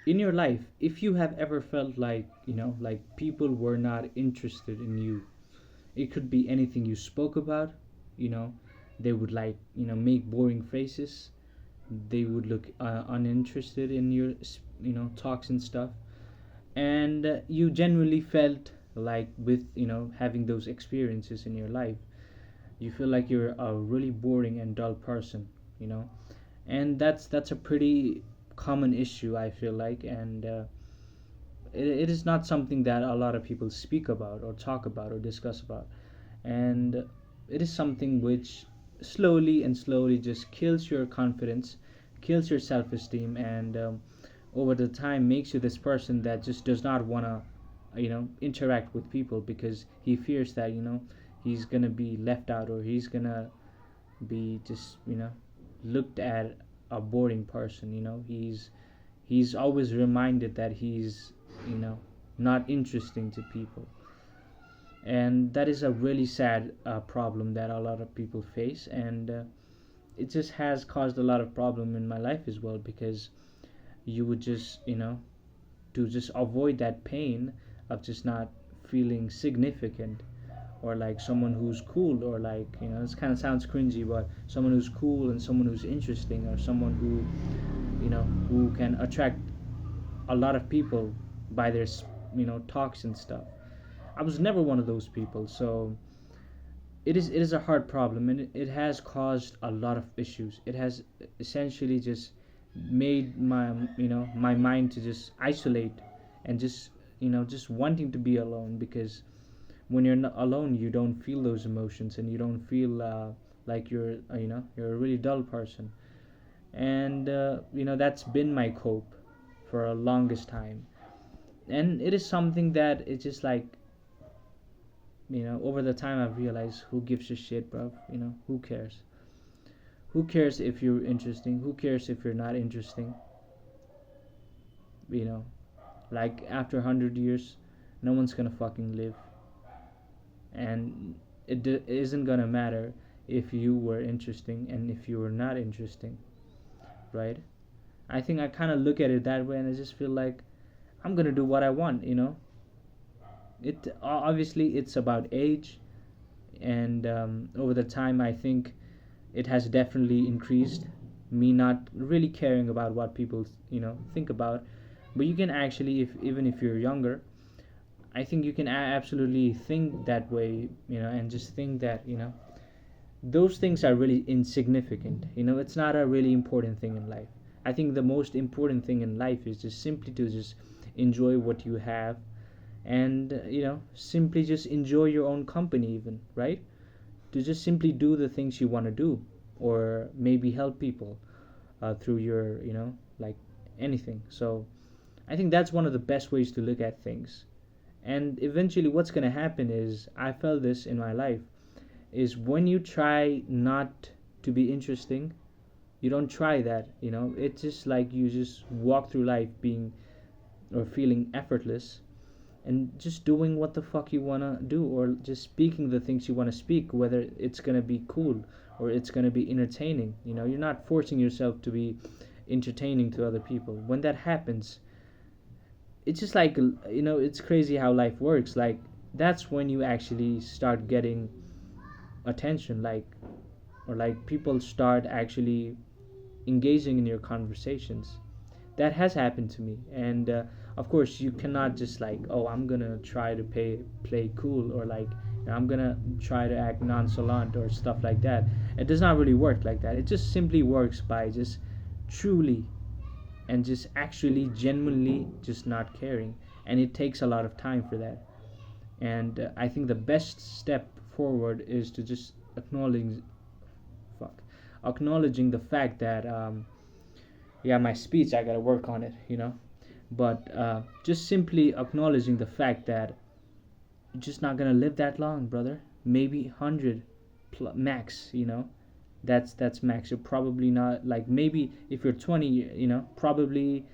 in your life, if you have ever felt like, like people were not interested in you, it could be anything you spoke about, you know, they would like, make boring faces, they would look uninterested in your, talks and stuff. And you genuinely felt like, with, having those experiences in your life, you feel like you're a really boring and dull person, you know. And that's a pretty common issue, I feel like. And it is not something that a lot of people speak about or talk about or discuss about. And it is something which slowly and slowly just kills your confidence, kills your self-esteem, and over the time makes you this person that just does not want to, interact with people, because he fears that, he's gonna be left out, or he's gonna be just, looked at a boring person. He's always reminded that he's, you know not interesting to people. And that is a really sad problem that a lot of people face. And it just has caused a lot of problem in my life as well, because you would just, to just avoid that pain of just not feeling significant, or like someone who's cool, or like, this kind of sounds cringy, but someone who's cool and someone who's interesting, or someone who can attract a lot of people by their talks and stuff. I was never one of those people. So it is a hard problem, and it has caused a lot of issues. It has essentially just made my mind to just isolate, and just, just wanting to be alone, because when you're not alone, you don't feel those emotions, and you don't feel like you're a really dull person. And that's been my cope for a longest time. And it is something that it's just like, over the time I've realized, who gives a shit, bro? Who cares? Who cares if you're interesting? Who cares if you're not interesting? you know like, after 100 years, no one's gonna fucking live. And it isn't gonna matter if you were interesting and if you were not interesting, right? I think I kind of look at it that way, and I just feel like I'm gonna do what I want. It obviously it's about age. And over the time, I think it has definitely increased, me not really caring about what people think about. But you can actually, if even if you're younger, I think you can absolutely think that way, and just think that, those things are really insignificant. It's not a really important thing in life. I think the most important thing in life is just simply to just enjoy what you have. And simply just enjoy your own company, even, right? To just simply do the things you want to do, or maybe help people through your, like, anything. So I think that's one of the best ways to look at things. And eventually, what's going to happen is, I felt this in my life, is when you try not to be interesting, you don't try that. It's just like you just walk through life being, or feeling effortless, and just doing what the fuck you want to do, or just speaking the things you want to speak, whether it's going to be cool or it's going to be entertaining. You're not forcing yourself to be entertaining to other people. When that happens, it's just like, it's crazy how life works. Like, that's when you actually start getting attention, like, or like people start actually engaging in your conversations. That has happened to me. And of course, you cannot just like, oh, I'm gonna try to play cool, or like, I'm gonna try to act nonchalant or stuff like that. It does not really work like that. It just simply works by just truly and just actually genuinely just not caring. And it takes a lot of time for that. And I think the best step forward is to just fuck acknowledging the fact that, yeah, my speech, I gotta work on it. But just simply acknowledging the fact that you're just not gonna live that long, brother. Maybe 100 max. That's max. You're probably not, like, maybe if you're 20, probably,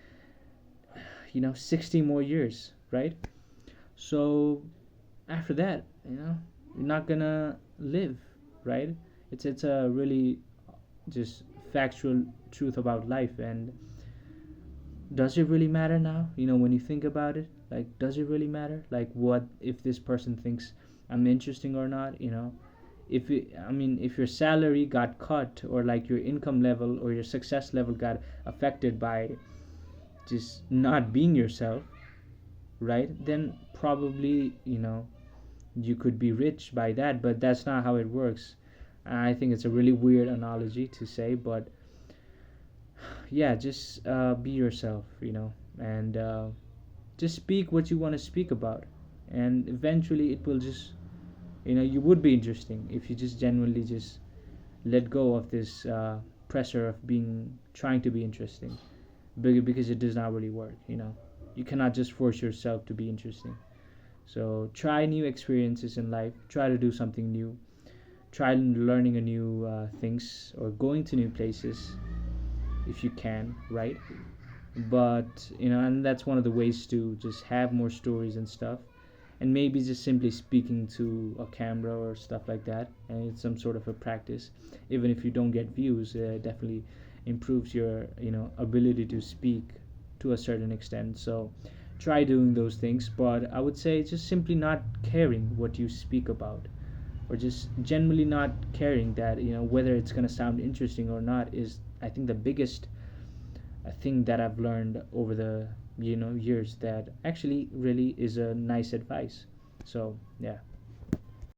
60 more years, right? So after that, you're not gonna live, right? It's a really just factual truth about life. And does it really matter now? When you think about it, like, does it really matter? Like, what if this person thinks I'm interesting or not? If your salary got cut, or like your income level or your success level got affected by just not being yourself, right? Then probably, you could be rich by that, but that's not how it works. I think it's a really weird analogy to say, but yeah, just be yourself, and just speak what you want to speak about, and eventually it will just, you would be interesting if you just genuinely just let go of this pressure of being trying to be interesting, because it does not really work. You cannot just force yourself to be interesting. So try new experiences in life, try to do something new, try learning a new things, or going to new places if you can, right? But and that's one of the ways to just have more stories and stuff, and maybe just simply speaking to a camera or stuff like that, and it's some sort of a practice. Even if you don't get views, it definitely improves your ability to speak to a certain extent. So try doing those things, but I would say just simply not caring what you speak about, or just generally not caring that whether it's going to sound interesting or not, is, I think, the biggest thing that I've learned over the years, that actually really is a nice advice. So yeah.